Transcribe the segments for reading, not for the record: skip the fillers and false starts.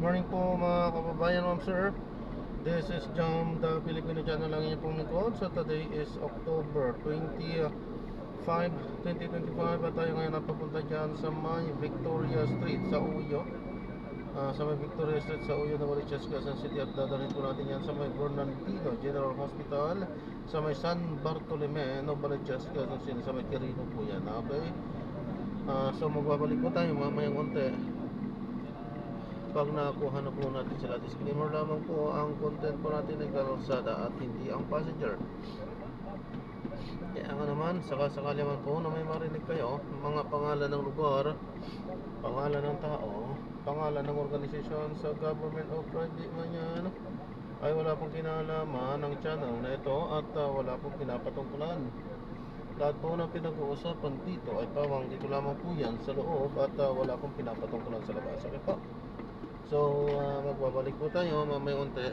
Morning po mga kababayan, ma'am sir. This is Jam, the Filipino channel lang inyong pong lingkod. So today is October 25, 2025 at tayo ngayon napapunta dyan sa may Victoria Street sa Uyo. Sa may Victoria Street sa Uyo, Novaliches, Quezon City, at dadalhin po natin yan sa may Bernardino General Hospital sa may San Bartolome, Novaliches, Quezon City, sa may Quirino po yan. Okay, so magbabalik po tayo mamayang konti pag nakuha na po natin sila. Disclaimer lamang po, ang content po natin ay kalsada at hindi ang passenger. Kaya nga naman, sakasakali man po na may marinig kayo, mga pangalan ng lugar, pangalan ng tao, pangalan ng organisasyon sa government o private man yan, ay wala pong kinalaman ng channel na ito at wala pong pinapatungkulan. Lahat po ng pinag-uusapan dito ay pawang dito lamang po yan sa loob at wala pong pinapatungkulan sa labas. Okay po? So, magbabalik po tayo mamaya unti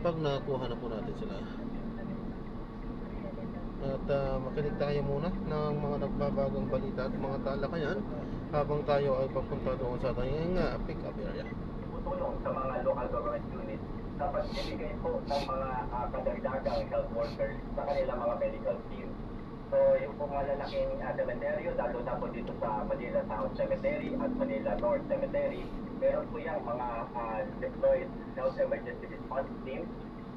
pag nakuha na po natin sila. At makinig tayo muna ng mga nagbabagang balita at mga talakayan habang tayo ay papunta doon sa ating pick-up area. Tulong sa mga local government units sa pagbibigay po ng mga kadagdagang health workers sa kanilang mga medical team. So, yung po mga lalaking cemetery, lalo na po dito sa Manila South Cemetery at Manila North Cemetery, meron po yung mga deployed health emergency response team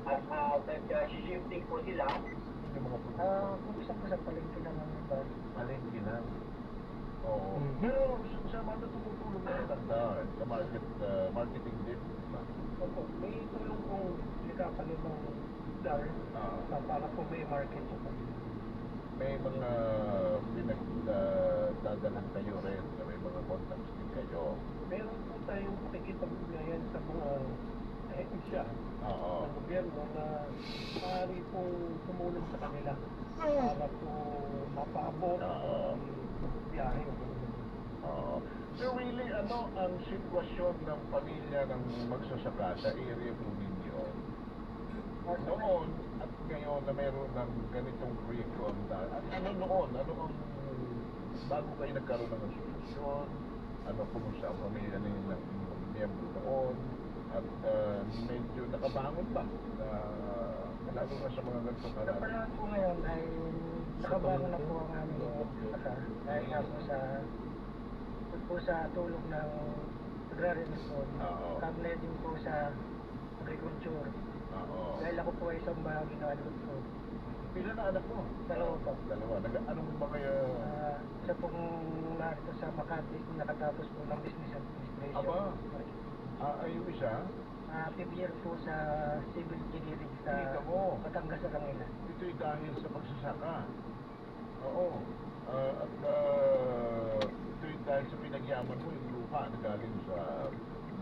at nag-shifting po sila. Kung isang ko sa palengke lang ang iba. Palengke lang. Oo. Pero sa mga tumutulong na maganda sa marketing din. Opo, may tulong kong likapan ng mga dar para po may market sa kanila. May mga pinagdadalan kayo rin, may mga contacts din kayo. Meron po tayong pakikipag-ugnayan sa mga ahensya ng gobyerno na maaari pong tumulong sa kanila para po mapaabot ang biyahe. So really, ano ang sitwasyon ng pamilya ng magsasaka sa area po ninyo? Noon at ngayon na meron ng ganitong curriculum ano noon? Ano ang bago kayo nagkaroon ng institusyon? Ano kumusta ang pamilya ng miyembro noon? At medyo nakabangon ba lalo na sa mga ganitong Sa panahon po ngayon ay nakabangon na po ang aming magsasaka dahil nga po sa tulong ng agrarian reform, kamle din po sa agriculture. Dahil ako po ay isang bahagi ng agriculture. Pila na anak mo? Dalawa po. Dalawa. Anong ba kayo? Isa pong narito sa Makati, nakatapos po ng business administration. Aba, yung isa? 5 years po sa civil engineering sa Dito mo. Batangas sa Rangila. Ito'y dahil sa pagsasaka. Oo. At ito'y dahil sa pinagyaman mo yung lupa na galing sa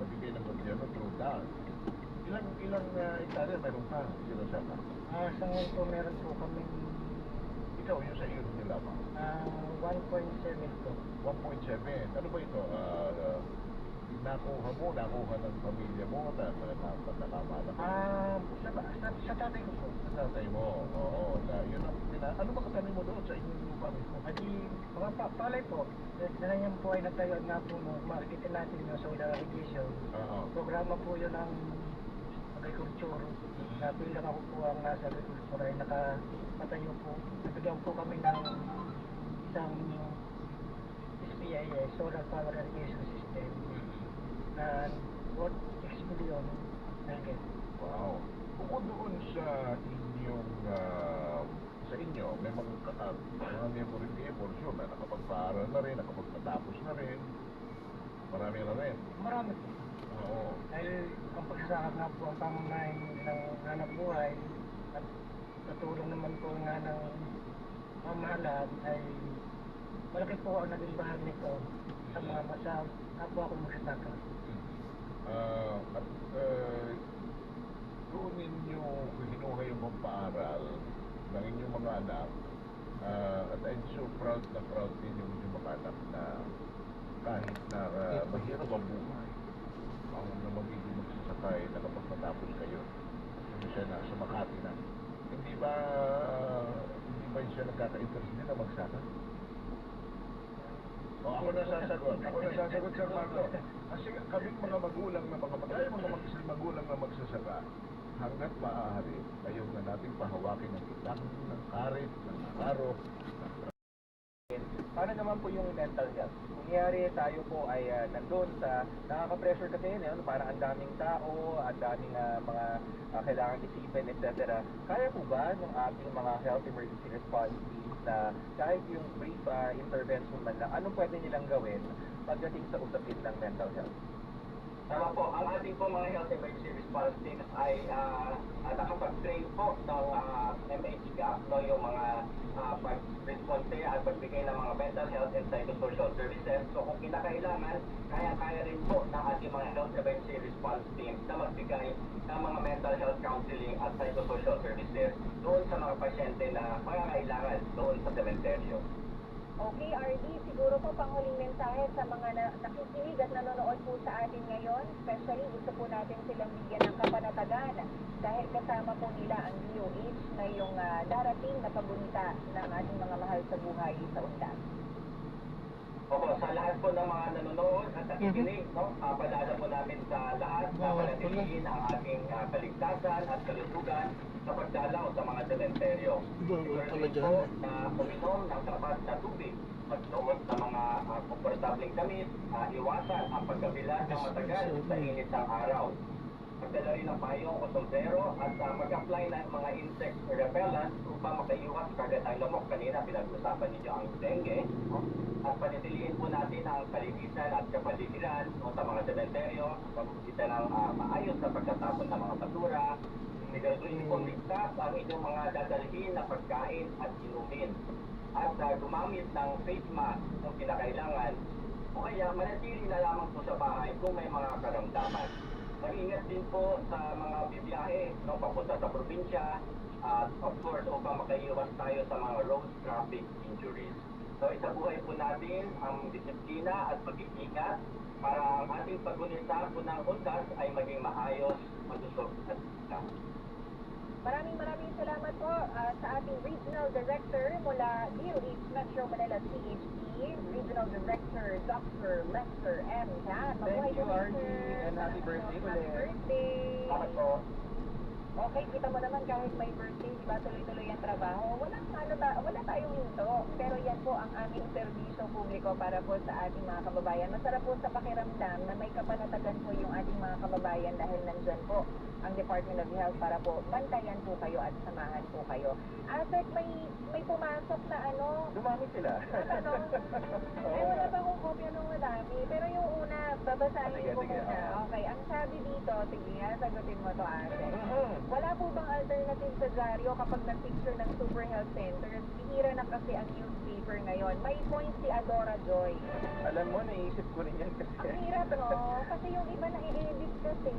nabigay ng gobyerno through that. Ilang hektarya meron pa sinasaka? Sa ngayon po meron po kami Ikaw yung sa iyo nila pa? 1.7 po. 1.7. Ano ba ito? Nakuha ng pamilya mo na nakama na? Sa tatay ko po. Sa tatay mo, oo. Yun ang ano ba katanim mo doon sa inyong lupa mismo? Adi, mga palay po. Dahil yan po ay nagtayo nga po no, marketin natin yung solar irrigation. Programa po yun ng agriculture. Bilang ako po ang nasa agriculture ay nakapatayo po. Nabigyan po kami ng isang SPIS, Solar Power Irrigation System, na worth 6 million ringgit. Wow. Bukod doon sa inyong sa inyo, may mga miyembro rin kayo, for sure, na nakapagpaaral na rin, nakapagpatapos na rin. Marami na rin. Marami po. Oo. Dahil ang pagsasaka nga po ang pangunahin ng hanap buhay at natulong naman po nga ng mamahalaan ay malaki po ang naging bahagi nito sa mga masa kapwa ko magsasaka. At doon ninyo kinuha yung pampaaral ng inyong mga anak at I'm so proud din yung inyong mga anak na kahit na mahirap ang buhay ang na magiging magsasakay na kapag matapos kayo kasi siya na sa Makati na hindi ba siya nagkaka-interest din na magsaka? Ako na sasagot. Ako na sasagot, Sir Marlo. Kasi kaming mga magulang na magulang na magsasaka, hanggat maaari, ayaw na nating pahawakin ng itak, ng karit, ng araro, Paano naman po yung mental health? Kunyari tayo po ay nandun sa nakaka-pressure kasi yun, parang ang daming tao, ang daming mga kailangan isipin, etc. Kaya po ba ng ating mga health emergency response teams na kahit yung brief intervention man lang, anong pwede nilang gawin pagdating sa usapin ng mental health? Tama po, ang ating po mga health emergency response teams ay nakapag-train po ng MHGAP, no, yung mga pag-response at pagbigay ng mga mental health and psychosocial services. So kung kinakailangan, kaya-kaya rin po ng ating mga health emergency response teams na magbigay ng mga mental health counseling at psychosocial services doon sa mga pasyente na pangangailangan doon sa sementeryo. Okay, RD, siguro po panghuling mensahe sa mga nakikinig at nanonood po sa atin ngayon, especially gusto po natin silang bigyan ng kapanatagan dahil kasama po nila ang DOH na yung darating na pagunita ng ating mga mahal sa buhay sa undas. Opo, sa lahat po ng mga nanonood at nakikinig, no, paalala po namin sa lahat na panatilihin ang ating kaligtasan at kalusugan sa pagdalaw sa mga sementeryo. Pala Siguraduhin dyan. po na uminom ng sapat na tubig, magsuot ng mga komportableng damit, iwasan ang pagkabilan ng matagal sa init ng araw. Magdala rin ng payong o sombrero at mag-apply ng mga insect repellent upang makaiwas kagat ang lamok. Kanina pinag-usapan ninyo ang dengue. No? At panitilihin po natin ang kalinisan at kapaligiran sa mga sementeryo, pagkita ng maayos na pagkatapon ng mga basura. Siguraduhin po ligtas ang inyong mga dadalhin na pagkain at inumin. At gumamit ng face mask kung kinakailangan. O kaya manatili na lamang po sa bahay kung may mga karamdaman. Mag-ingat din po sa mga bibiyahe, no, papunta sa probinsya, at of course, upang makaiwas tayo sa mga road traffic injuries. So, isabuhay po natin ang disiplina at pag-iingat para ang ating paggunita po ng undas ay maging maayos, malusog at ligtas. Maraming salamat po sa ating Regional Director mula DOH Metro Manila CHP, Regional Director Dr. Lester M. Cat. Thank you, RD, and happy birthday Happy ulit. birthday! Salamat po. Okay, kita mo naman kahit may birthday, di ba, tuloy-tuloy ang trabaho. Wala tayong hinto. Pero yan po ang aming serbisyo publiko para po sa ating mga kababayan. Masarap po sa pakiramdam na may kapanatagan po yung ating mga kababayan dahil nandyan po ang Department of Health para po bantayan po kayo at samahan po kayo. Asek, may pumasok na ano, Dumami sila. ano, wala pa akong kopya nung madami. Pero yung una, babasahin ko Sige, muna. oo. Okay, ang sabi dito, sige nga, sagutin mo to, Asek. Mhm. Wala po bang alternative sa dyaryo kapag nag-picture ng Super Health Center? Bihira na kasi ang newspaper ngayon. May point si Adora Joy. Alam mo, naisip ko rin yan kasi. Ang hirap, no? Kasi yung iba na-i-edit kasi.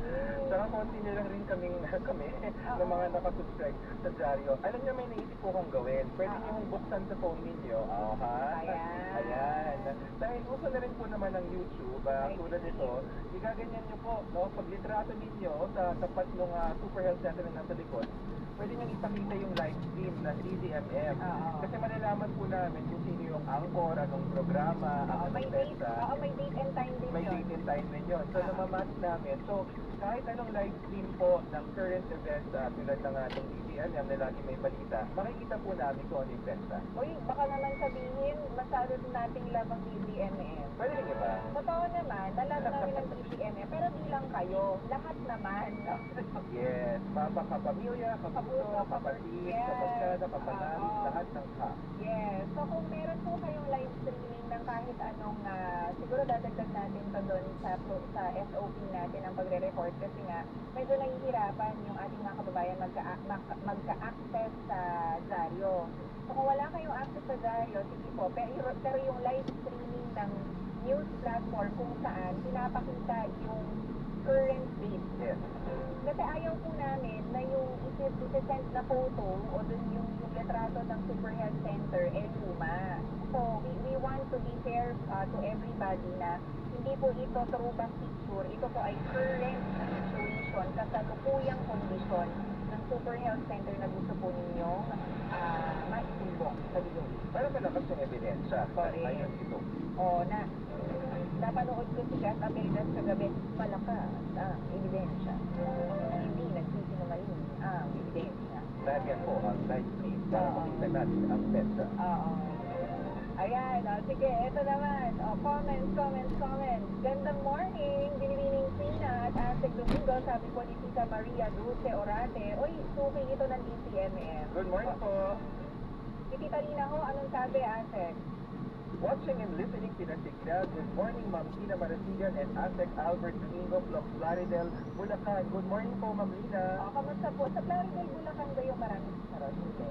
Saka konti na lang rin kami ng mga nakasubscribe sa dyaryo. Alam niyo, may naisip ko kong gawin. Pwede niyo yung buksan sa phone ninyo. Aha. Ayan. Ayan. Dahil uso na rin po naman ng YouTube, tulad nito, igaganyan niyo po, no, pag litrato ninyo sa tapat ng Super Health Center na nasa likod, pwede nyo ipakita yung live stream na CDMM. Oo. Kasi malalaman po namin kung sino yung anchor, anong programa, Oo, ang may date, nagpesa. may date and time din May yun. date and time din yun. So, Ah. namamatch namin. So, kahit anong live stream po ng current events tulad ng itong DDMM na lagi may balita, makikita po namin kung ano yung pensa. Uy, baka naman sabihin, masyado din nating love ang DDMM. Pwede rin iba. Totoo naman, nalala namin ang DDMM, pero di lang kayo, lahat naman. Yes, kapamilya, kapuso, kapatid, Yes. kabasyada, kapanay, Oo. lahat ng ka. Yes. So kung meron po kayong live streaming ng kahit anong, siguro dadagdag natin to doon sa SOP natin ang pagre-report kasi nga medyo nahihirapan yung ating mga kababayan magka-access sa dyaryo. So kung wala kayong access sa dyaryo, sige po, pero yung live streaming ng news platform kung saan pinapakita yung current date. Yes. Kasi ayaw po namin na yung isi-send na photo o dun yung litrato ng Super Health Center luma. So, we want to be fair to everybody na hindi po ito throwback picture. Ito po ay current situation, kasalukuyang kondisyon ng super health center na gusto po ninyong maisumbong sa DOH. Pero malakas yung ebidensya. Correct. Ayun ito. O na, napanood ko si Kat Amedas kagabi, malakas ang ebidensya. Hindi nagsisinungaling ang ebidensya. Dahil yan po ang live feed para makita natin ang petsa. Oo. Ayan, sige, eto naman. Comments. Gandang morning, Binibining Trina at Aztec Domingo. Sabi po ni Tita Maria Dulce Orate. Uy, suking ito ng DCMM. Good morning po. Si Tita Rina ho, anong sabi, Aztec? Watching and listening Pinasigla. Good morning, Ma'am Tina Marasigan and Aztec Albert Domingo from Plaridel, Bulacan. Good morning po, Ma'am Lina. Kamusta po? Sa Plaridel, Bulacan ba yung maraming sarot? Hindi.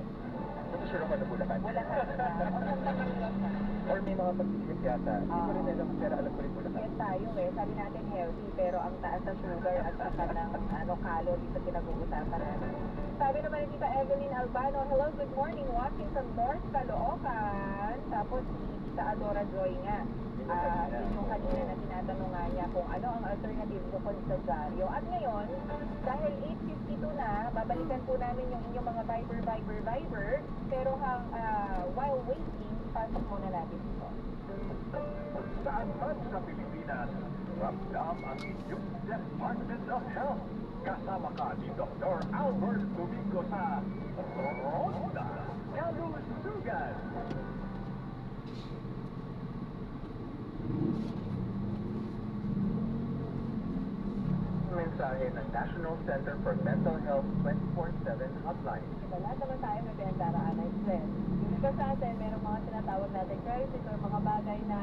Gusto sure ako na Bulacan. Bulacan na. O saan ba yung Or may mga pagsisilip yata. Hindi ko rin alam, pero alam ko rin Bulacan. Yes tayo eh. Sabi natin healthy, pero ang taas na sugar at saka ng calories na pinag-uusapan natin. Sabi naman ni Tita Evelyn Albano, hello, good morning, watching from North Caloocan. Tapos si Tita Adora Joy nga. Yun yung kanina na tinatanong nga niya kung ano ang alternative bukod sa dyaryo. At ngayon, dahil 8:52 na, babalikan po namin yung inyong mga Viber. Pero while waiting, pasok muna natin ito. Saan man sa Pilipinas, ramdam ang inyong Department of Health. Kasama ka ni Dr. Albert Domingo sa Ronda Kalusugan. Mensahe ng National Center for Mental Health 24/7 hotline. Lahat naman tayo may pinagdaraanan stress. Yung iba sa atin, merong mga tinatawag natin crisis or mga bagay na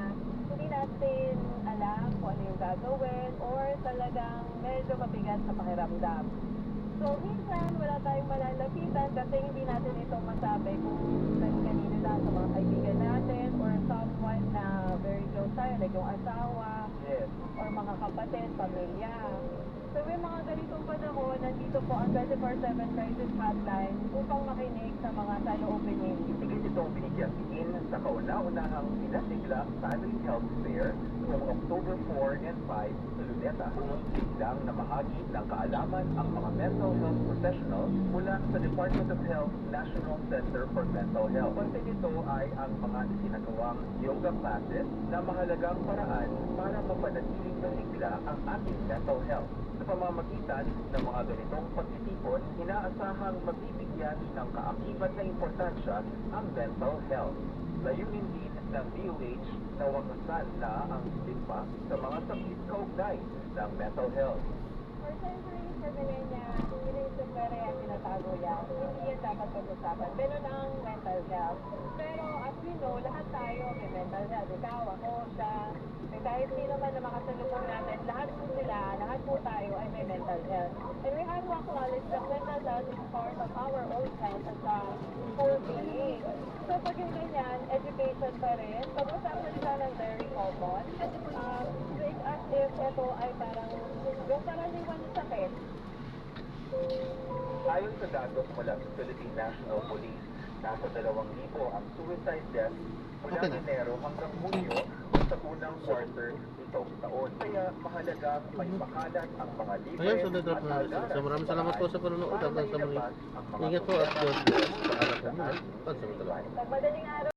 hindi natin alam kung ano yung gagawin or talagang medyo mabigat sa pakiramdam. So, minsan wala tayong malalapitan kasi hindi natin ito masabi kung kanino lang sa mga kaibigan natin or someone na very close tayo, like yung asawa Yes. or mga kapatid, pamilya. So may mga ganitong panahon, nandito po ang 24/7 crisis hotline upang makinig sa mga saloobin ninyo. Itigil itong binigyan diin sa kauna-unahang Pinasigla Family Health Fair noong October 4 and 5 sa Luneta. Biglang namahagi ng kaalaman ang mga mental health professionals mula sa Department of Health National Center for Mental Health. Parte nito ay ang mga isinagawang yoga classes na mahalagang paraan para mapanatiling masigla ang ating mental health. Sa pamamagitan ng mga ganitong pagtitipon, inaasahang magbibigyan ng kaakibat na importansya ang mental health. Layunin din ng DOH na wagasan na ang stigma sa mga sakit kaugnay ng mental health. For centuries kasi niya, sinisipere ang tinatago yan. Hindi yan dapat pag-usapan. Ganun ang mental health. Pero as we know, lahat tayo may mental health. Ikaw, ako, siya, may kahit sino man na makasalubong natin, lahat po tayo ay may mental health. And we have to acknowledge that mental health is part of our own health as a whole being. So pag yung ganyan, education pa rin. Pag-usapan siya ng very common. Like as if ito ay parang yung karaniwan sakit. Ayon sa datos mula sa Philippine National Police, nasa 2,000 ang suicide deaths mula Okay na. Enero hanggang Hunyo sa unang quarter itong taon. Kaya mahalaga may makalat ang mga libre Ayun, so na-drop na natin. So maraming salamat po sa panonood. Hanggang sa muli. Ingat po at Diyos po sa anak mo muna. Pansamantala. Pag madaling araw